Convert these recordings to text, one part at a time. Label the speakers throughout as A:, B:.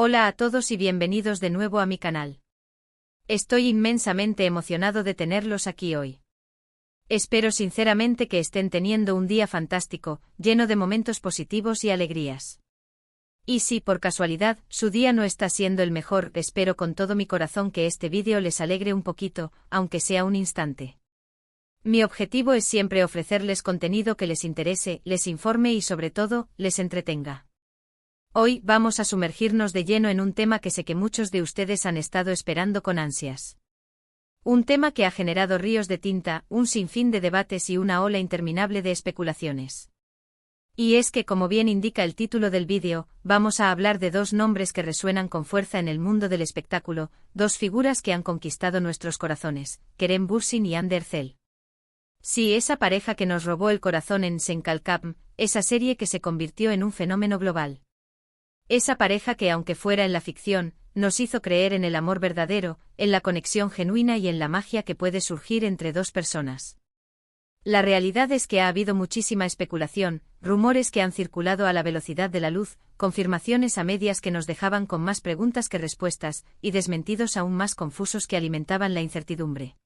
A: Hola a todos y bienvenidos de nuevo a mi canal. Estoy inmensamente emocionado de tenerlos aquí hoy. Espero sinceramente que estén teniendo un día fantástico, lleno de momentos positivos y alegrías. Y si por casualidad su día no está siendo el mejor, espero con todo mi corazón que este vídeo les alegre un poquito, aunque sea un instante. Mi objetivo es siempre ofrecerles contenido que les interese, les informe y sobre todo, les entretenga. Hoy vamos a sumergirnos de lleno en un tema que sé que muchos de ustedes han estado esperando con ansias. Un tema que ha generado ríos de tinta, un sinfín de debates y una ola interminable de especulaciones. Y es que, como bien indica el título del vídeo, vamos a hablar de dos nombres que resuenan con fuerza en el mundo del espectáculo, dos figuras que han conquistado nuestros corazones, Kerem Bürsin y Hande Erçel. Sí, esa pareja que nos robó el corazón en Sen Kalkam, esa serie que se convirtió en un fenómeno global. Esa pareja que, aunque fuera en la ficción, nos hizo creer en el amor verdadero, en la conexión genuina y en la magia que puede surgir entre dos personas. La realidad es que ha habido muchísima especulación, rumores que han circulado a la velocidad de la luz, confirmaciones a medias que nos dejaban con más preguntas que respuestas, y desmentidos aún más confusos que alimentaban la incertidumbre.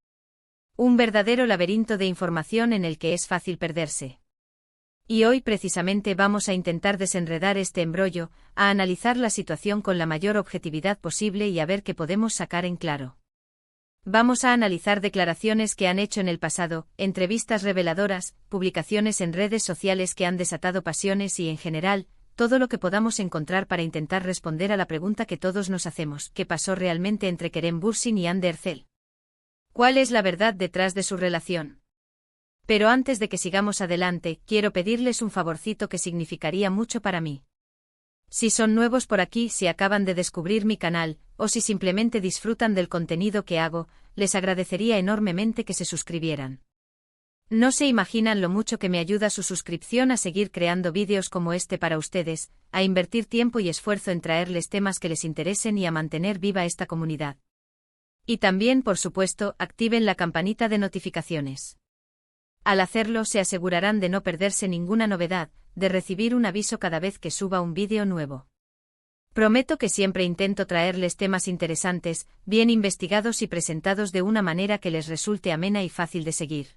A: Un verdadero laberinto de información en el que es fácil perderse. Y hoy precisamente vamos a intentar desenredar este embrollo, a analizar la situación con la mayor objetividad posible y a ver qué podemos sacar en claro. Vamos a analizar declaraciones que han hecho en el pasado, entrevistas reveladoras, publicaciones en redes sociales que han desatado pasiones y en general, todo lo que podamos encontrar para intentar responder a la pregunta que todos nos hacemos: ¿qué pasó realmente entre Kerem Bürsin y Hande Erçel? ¿Cuál es la verdad detrás de su relación? Pero antes de que sigamos adelante, quiero pedirles un favorcito que significaría mucho para mí. Si son nuevos por aquí, si acaban de descubrir mi canal, o si simplemente disfrutan del contenido que hago, les agradecería enormemente que se suscribieran. No se imaginan lo mucho que me ayuda su suscripción a seguir creando vídeos como este para ustedes, a invertir tiempo y esfuerzo en traerles temas que les interesen y a mantener viva esta comunidad. Y también, por supuesto, activen la campanita de notificaciones. Al hacerlo se asegurarán de no perderse ninguna novedad, de recibir un aviso cada vez que suba un vídeo nuevo. Prometo que siempre intento traerles temas interesantes, bien investigados y presentados de una manera que les resulte amena y fácil de seguir.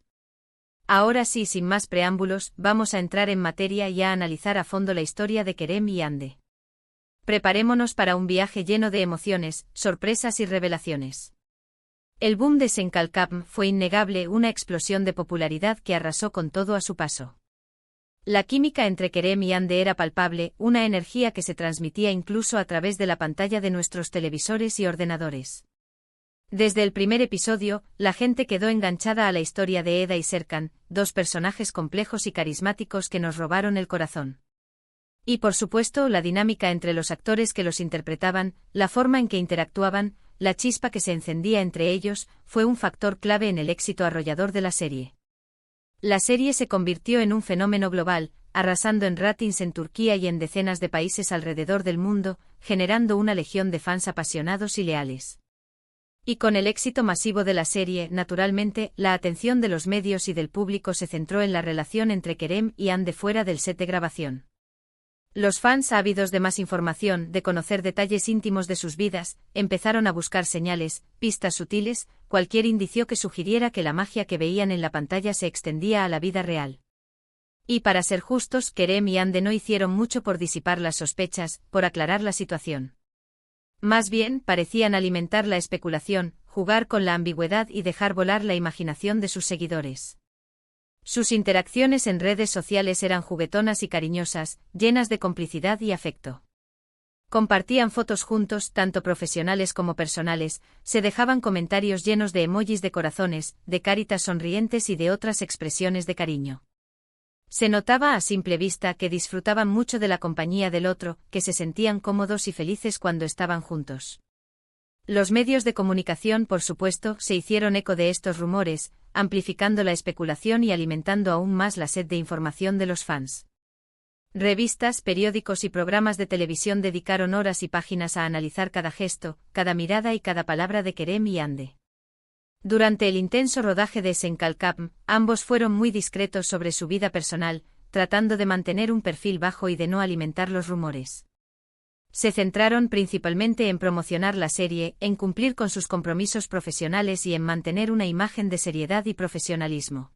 A: Ahora sí, sin más preámbulos, vamos a entrar en materia y a analizar a fondo la historia de Kerem y Hande. Preparémonos para un viaje lleno de emociones, sorpresas y revelaciones. El boom de Sen Kalkam fue innegable, una explosión de popularidad que arrasó con todo a su paso. La química entre Kerem y Hande era palpable, una energía que se transmitía incluso a través de la pantalla de nuestros televisores y ordenadores. Desde el primer episodio, la gente quedó enganchada a la historia de Eda y Serkan, dos personajes complejos y carismáticos que nos robaron el corazón. Y por supuesto, la dinámica entre los actores que los interpretaban, la forma en que interactuaban, la chispa que se encendía entre ellos, fue un factor clave en el éxito arrollador de la serie. La serie se convirtió en un fenómeno global, arrasando en ratings en Turquía y en decenas de países alrededor del mundo, generando una legión de fans apasionados y leales. Y con el éxito masivo de la serie, naturalmente, la atención de los medios y del público se centró en la relación entre Kerem y Hande fuera del set de grabación. Los fans, ávidos de más información, de conocer detalles íntimos de sus vidas, empezaron a buscar señales, pistas sutiles, cualquier indicio que sugiriera que la magia que veían en la pantalla se extendía a la vida real. Y para ser justos, Kerem y Hande no hicieron mucho por disipar las sospechas, por aclarar la situación. Más bien, parecían alimentar la especulación, jugar con la ambigüedad y dejar volar la imaginación de sus seguidores. Sus interacciones en redes sociales eran juguetonas y cariñosas, llenas de complicidad y afecto. Compartían fotos juntos, tanto profesionales como personales, se dejaban comentarios llenos de emojis de corazones, de caritas sonrientes y de otras expresiones de cariño. Se notaba a simple vista que disfrutaban mucho de la compañía del otro, que se sentían cómodos y felices cuando estaban juntos. Los medios de comunicación, por supuesto, se hicieron eco de estos rumores, amplificando la especulación y alimentando aún más la sed de información de los fans. Revistas, periódicos y programas de televisión dedicaron horas y páginas a analizar cada gesto, cada mirada y cada palabra de Kerem y Hande. Durante el intenso rodaje de Sen Kalkam, ambos fueron muy discretos sobre su vida personal, tratando de mantener un perfil bajo y de no alimentar los rumores. Se centraron principalmente en promocionar la serie, en cumplir con sus compromisos profesionales y en mantener una imagen de seriedad y profesionalismo.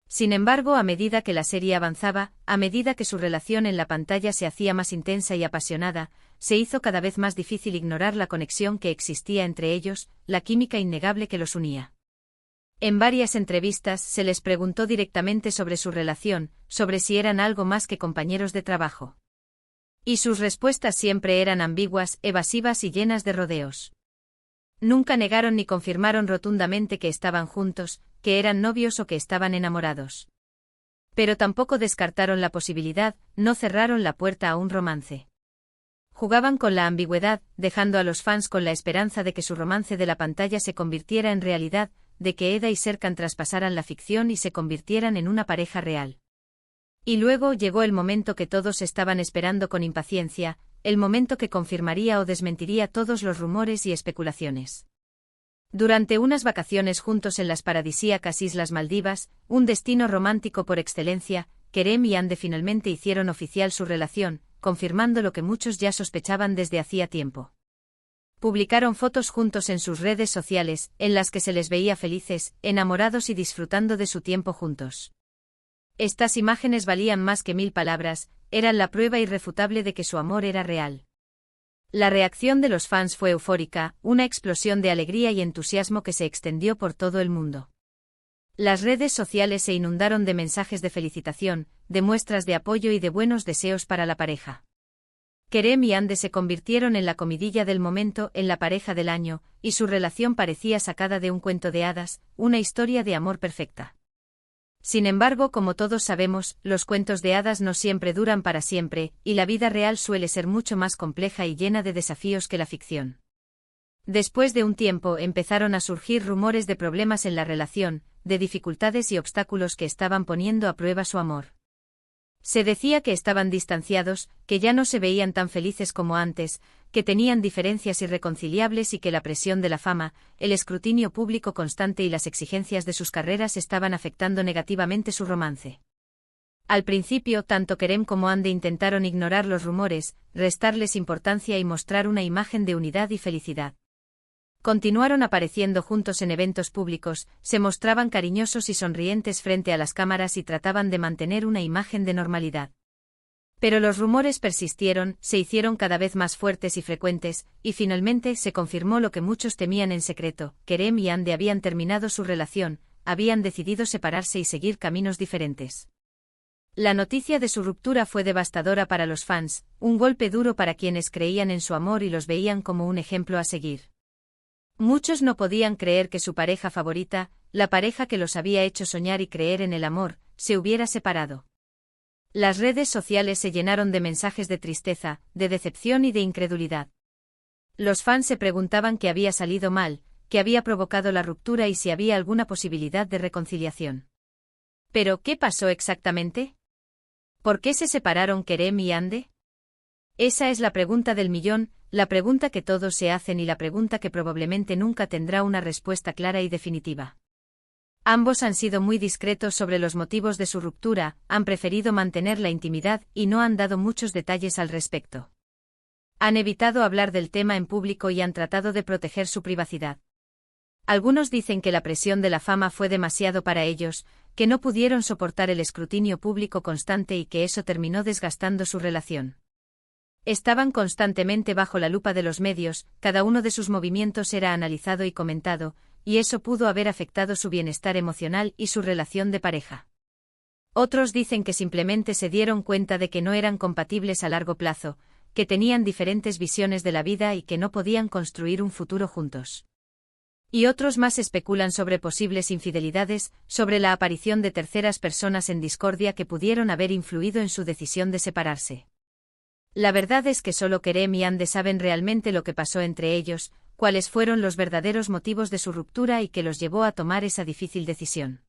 A: Sin embargo, a medida que la serie avanzaba, a medida que su relación en la pantalla se hacía más intensa y apasionada, se hizo cada vez más difícil ignorar la conexión que existía entre ellos, la química innegable que los unía. En varias entrevistas se les preguntó directamente sobre su relación, sobre si eran algo más que compañeros de trabajo. Y sus respuestas siempre eran ambiguas, evasivas y llenas de rodeos. Nunca negaron ni confirmaron rotundamente que estaban juntos, que eran novios o que estaban enamorados. Pero tampoco descartaron la posibilidad, no cerraron la puerta a un romance. Jugaban con la ambigüedad, dejando a los fans con la esperanza de que su romance de la pantalla se convirtiera en realidad, de que Eda y Serkan traspasaran la ficción y se convirtieran en una pareja real. Y luego llegó el momento que todos estaban esperando con impaciencia, el momento que confirmaría o desmentiría todos los rumores y especulaciones. Durante unas vacaciones juntos en las paradisíacas Islas Maldivas, un destino romántico por excelencia, Kerem y Hande finalmente hicieron oficial su relación, confirmando lo que muchos ya sospechaban desde hacía tiempo. Publicaron fotos juntos en sus redes sociales, en las que se les veía felices, enamorados y disfrutando de su tiempo juntos. Estas imágenes valían más que 1000 palabras, eran la prueba irrefutable de que su amor era real. La reacción de los fans fue eufórica, una explosión de alegría y entusiasmo que se extendió por todo el mundo. Las redes sociales se inundaron de mensajes de felicitación, de muestras de apoyo y de buenos deseos para la pareja. Kerem y Hande se convirtieron en la comidilla del momento, en la pareja del año, y su relación parecía sacada de un cuento de hadas, una historia de amor perfecta. Sin embargo, como todos sabemos, los cuentos de hadas no siempre duran para siempre, y la vida real suele ser mucho más compleja y llena de desafíos que la ficción. Después de un tiempo empezaron a surgir rumores de problemas en la relación, de dificultades y obstáculos que estaban poniendo a prueba su amor. Se decía que estaban distanciados, que ya no se veían tan felices como antes, que tenían diferencias irreconciliables y que la presión de la fama, el escrutinio público constante y las exigencias de sus carreras estaban afectando negativamente su romance. Al principio, tanto Kerem como Hande intentaron ignorar los rumores, restarles importancia y mostrar una imagen de unidad y felicidad. Continuaron apareciendo juntos en eventos públicos, se mostraban cariñosos y sonrientes frente a las cámaras y trataban de mantener una imagen de normalidad. Pero los rumores persistieron, se hicieron cada vez más fuertes y frecuentes, y finalmente se confirmó lo que muchos temían en secreto: Kerem y Hande habían terminado su relación, habían decidido separarse y seguir caminos diferentes. La noticia de su ruptura fue devastadora para los fans, un golpe duro para quienes creían en su amor y los veían como un ejemplo a seguir. Muchos no podían creer que su pareja favorita, la pareja que los había hecho soñar y creer en el amor, se hubiera separado. Las redes sociales se llenaron de mensajes de tristeza, de decepción y de incredulidad. Los fans se preguntaban qué había salido mal, qué había provocado la ruptura y si había alguna posibilidad de reconciliación. ¿Pero qué pasó exactamente? ¿Por qué se separaron Kerem y Hande? Esa es la pregunta del millón, la pregunta que todos se hacen y la pregunta que probablemente nunca tendrá una respuesta clara y definitiva. Ambos han sido muy discretos sobre los motivos de su ruptura, han preferido mantener la intimidad y no han dado muchos detalles al respecto. Han evitado hablar del tema en público y han tratado de proteger su privacidad. Algunos dicen que la presión de la fama fue demasiado para ellos, que no pudieron soportar el escrutinio público constante y que eso terminó desgastando su relación. Estaban constantemente bajo la lupa de los medios, cada uno de sus movimientos era analizado y comentado, y eso pudo haber afectado su bienestar emocional y su relación de pareja. Otros dicen que simplemente se dieron cuenta de que no eran compatibles a largo plazo, que tenían diferentes visiones de la vida y que no podían construir un futuro juntos. Y otros más especulan sobre posibles infidelidades, sobre la aparición de terceras personas en discordia que pudieron haber influido en su decisión de separarse. La verdad es que solo Kerem y Hande saben realmente lo que pasó entre ellos, cuáles fueron los verdaderos motivos de su ruptura y que los llevó a tomar esa difícil decisión.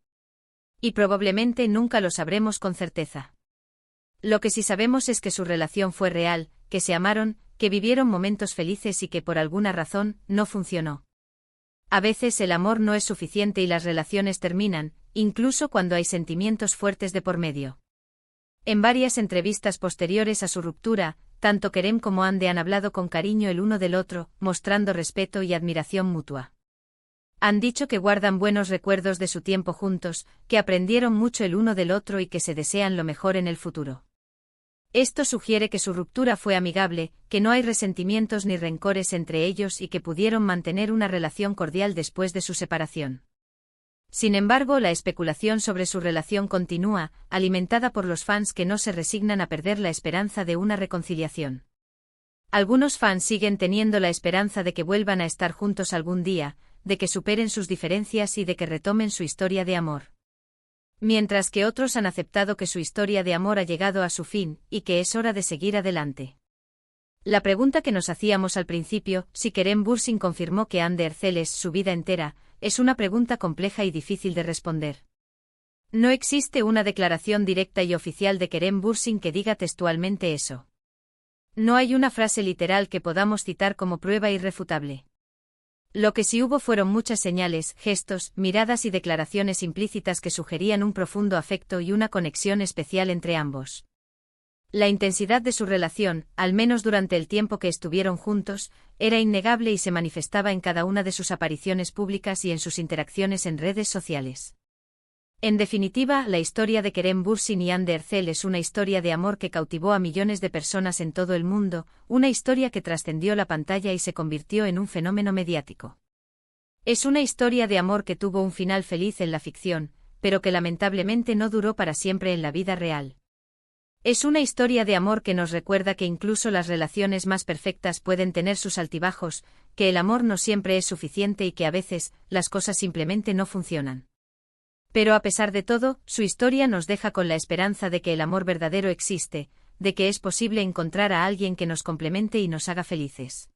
A: Y probablemente nunca lo sabremos con certeza. Lo que sí sabemos es que su relación fue real, que se amaron, que vivieron momentos felices y que por alguna razón no funcionó. A veces el amor no es suficiente y las relaciones terminan, incluso cuando hay sentimientos fuertes de por medio. En varias entrevistas posteriores a su ruptura, tanto Kerem como Ande han hablado con cariño el uno del otro, mostrando respeto y admiración mutua. Han dicho que guardan buenos recuerdos de su tiempo juntos, que aprendieron mucho el uno del otro y que se desean lo mejor en el futuro. Esto sugiere que su ruptura fue amigable, que no hay resentimientos ni rencores entre ellos y que pudieron mantener una relación cordial después de su separación. Sin embargo, la especulación sobre su relación continúa, alimentada por los fans que no se resignan a perder la esperanza de una reconciliación. Algunos fans siguen teniendo la esperanza de que vuelvan a estar juntos algún día, de que superen sus diferencias y de que retomen su historia de amor. Mientras que otros han aceptado que su historia de amor ha llegado a su fin, y que es hora de seguir adelante. La pregunta que nos hacíamos al principio, si Kerem Bürsin confirmó que Hande Erçel es su vida entera, es una pregunta compleja y difícil de responder. No existe una declaración directa y oficial de Kerem Bürsin que diga textualmente eso. No hay una frase literal que podamos citar como prueba irrefutable. Lo que sí hubo fueron muchas señales, gestos, miradas y declaraciones implícitas que sugerían un profundo afecto y una conexión especial entre ambos. La intensidad de su relación, al menos durante el tiempo que estuvieron juntos, era innegable y se manifestaba en cada una de sus apariciones públicas y en sus interacciones en redes sociales. En definitiva, la historia de Kerem Bürsin y Hande Erçel es una historia de amor que cautivó a millones de personas en todo el mundo, una historia que trascendió la pantalla y se convirtió en un fenómeno mediático. Es una historia de amor que tuvo un final feliz en la ficción, pero que lamentablemente no duró para siempre en la vida real. Es una historia de amor que nos recuerda que incluso las relaciones más perfectas pueden tener sus altibajos, que el amor no siempre es suficiente y que a veces, las cosas simplemente no funcionan. Pero a pesar de todo, su historia nos deja con la esperanza de que el amor verdadero existe, de que es posible encontrar a alguien que nos complemente y nos haga felices.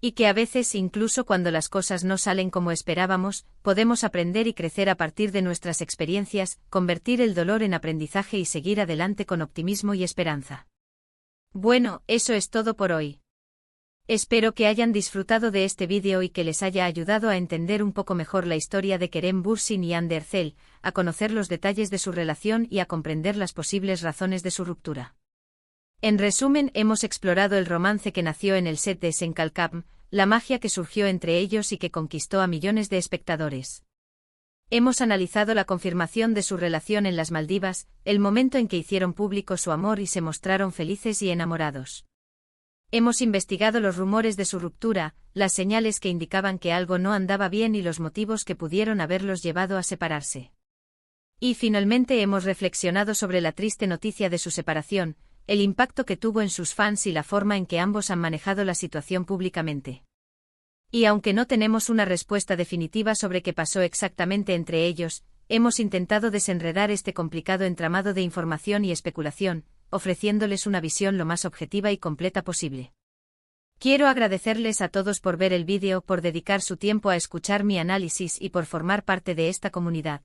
A: Y que a veces, incluso cuando las cosas no salen como esperábamos, podemos aprender y crecer a partir de nuestras experiencias, convertir el dolor en aprendizaje y seguir adelante con optimismo y esperanza. Bueno, eso es todo por hoy. Espero que hayan disfrutado de este vídeo y que les haya ayudado a entender un poco mejor la historia de Kerem Bürsin y Hande Erçel, a conocer los detalles de su relación y a comprender las posibles razones de su ruptura. En resumen, hemos explorado el romance que nació en el set de Sen Kalkam, la magia que surgió entre ellos y que conquistó a millones de espectadores. Hemos analizado la confirmación de su relación en las Maldivas, el momento en que hicieron público su amor y se mostraron felices y enamorados. Hemos investigado los rumores de su ruptura, las señales que indicaban que algo no andaba bien y los motivos que pudieron haberlos llevado a separarse. Y finalmente hemos reflexionado sobre la triste noticia de su separación, el impacto que tuvo en sus fans y la forma en que ambos han manejado la situación públicamente. Y aunque no tenemos una respuesta definitiva sobre qué pasó exactamente entre ellos, hemos intentado desenredar este complicado entramado de información y especulación, ofreciéndoles una visión lo más objetiva y completa posible. Quiero agradecerles a todos por ver el vídeo, por dedicar su tiempo a escuchar mi análisis y por formar parte de esta comunidad.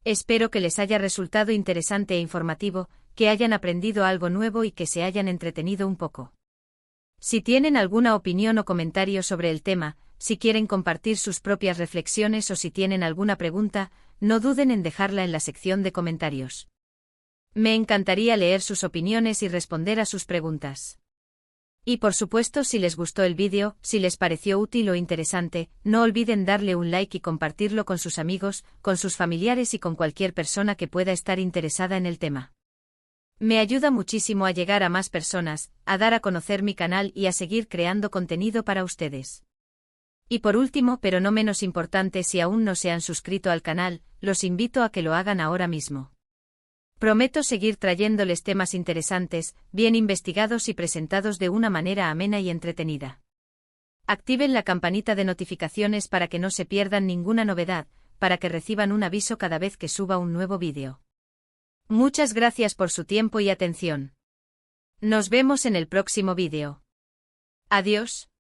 A: Espero que les haya resultado interesante e informativo, que hayan aprendido algo nuevo y que se hayan entretenido un poco. Si tienen alguna opinión o comentario sobre el tema, si quieren compartir sus propias reflexiones o si tienen alguna pregunta, no duden en dejarla en la sección de comentarios. Me encantaría leer sus opiniones y responder a sus preguntas. Y por supuesto, si les gustó el vídeo, si les pareció útil o interesante, no olviden darle un like y compartirlo con sus amigos, con sus familiares y con cualquier persona que pueda estar interesada en el tema. Me ayuda muchísimo a llegar a más personas, a dar a conocer mi canal y a seguir creando contenido para ustedes. Y por último, pero no menos importante, si aún no se han suscrito al canal, los invito a que lo hagan ahora mismo. Prometo seguir trayéndoles temas interesantes, bien investigados y presentados de una manera amena y entretenida. Activen la campanita de notificaciones para que no se pierdan ninguna novedad, para que reciban un aviso cada vez que suba un nuevo vídeo. Muchas gracias por su tiempo y atención. Nos vemos en el próximo vídeo. Adiós.